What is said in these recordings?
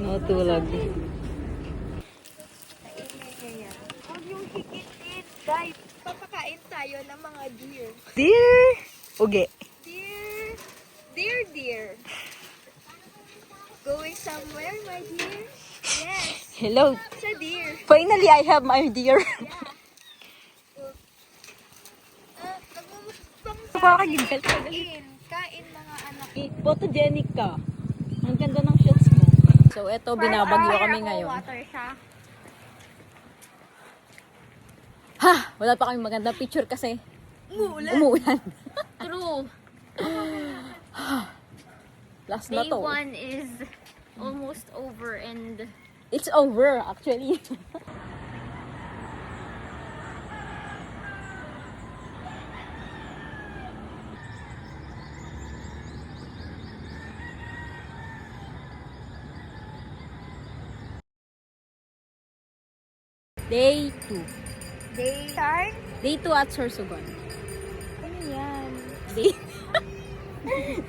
Matulog. Huwag yung hikitin, guys. Papakain tayo ng mga deer. Deer! Uge. Deer! Deer, deer. Going somewhere, my dear? Yes, Hello. sa deer. Finally, I have my deer. Nakakagigil ka. Kain mga anak. Photogenic ka. Ang ganda ng shots mo. So, eto, binabagyo kami ngayon. Water siya. Ha! Wala pa kami magandang picture kasi umuulan. True. Last na Day to. 1 is almost over and It's over, actually. Day 2. Day time? Day 2 at Sorsogon. Ano yan? Day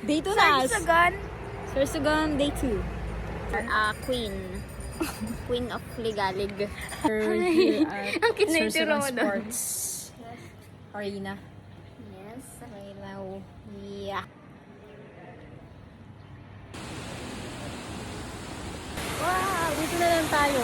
Day 2 na. Sorsogon? Sorsogon, day 2. queen. Queen of Ligalig. We're here at Ang cute na yung Sorsogon turo mo doon. Sports Arena. Yes. Right now. Yeah. Wow! Dito na lang tayo.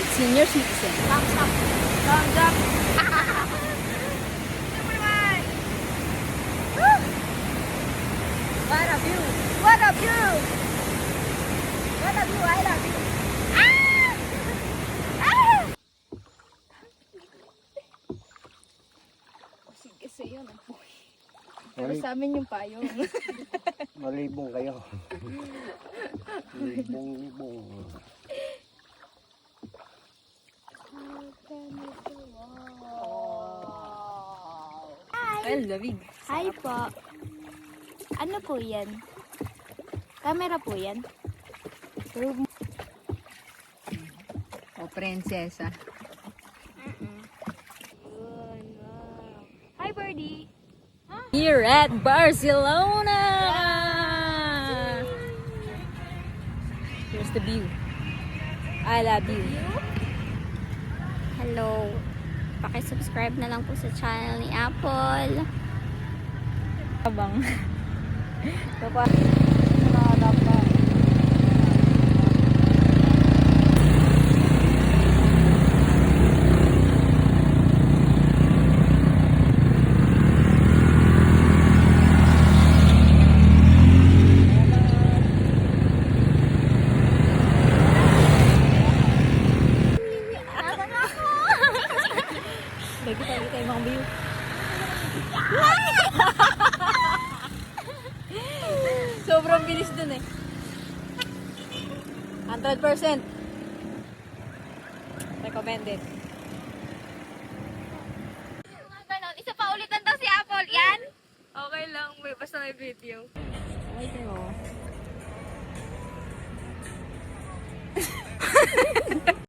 It's senior citizen. Thumbs up. Thumbs up. Number one. Woo! What a view! What a view! What a view! I love you. Ah! Ah! Kasi yun ang buhay. Pero sa amin yung payong. Malibong kayo. Libong-libong. Ay, lamig. Hi po. Ano po yan? Camera po yan? O, prinsesa. Hi, birdie. Here at Barcelona! Here's the view. I love you. Hello. Paki-subscribe na lang po sa channel ni Apple. Abang. Papa. Nakakatap pa. Lagi tayo mga view. Sobrang bilis dun eh. 100%. Recommended. Ganon. Isa pa ulitan daw si Apple. Yan? Okay lang, basta may video. Ay, kayo.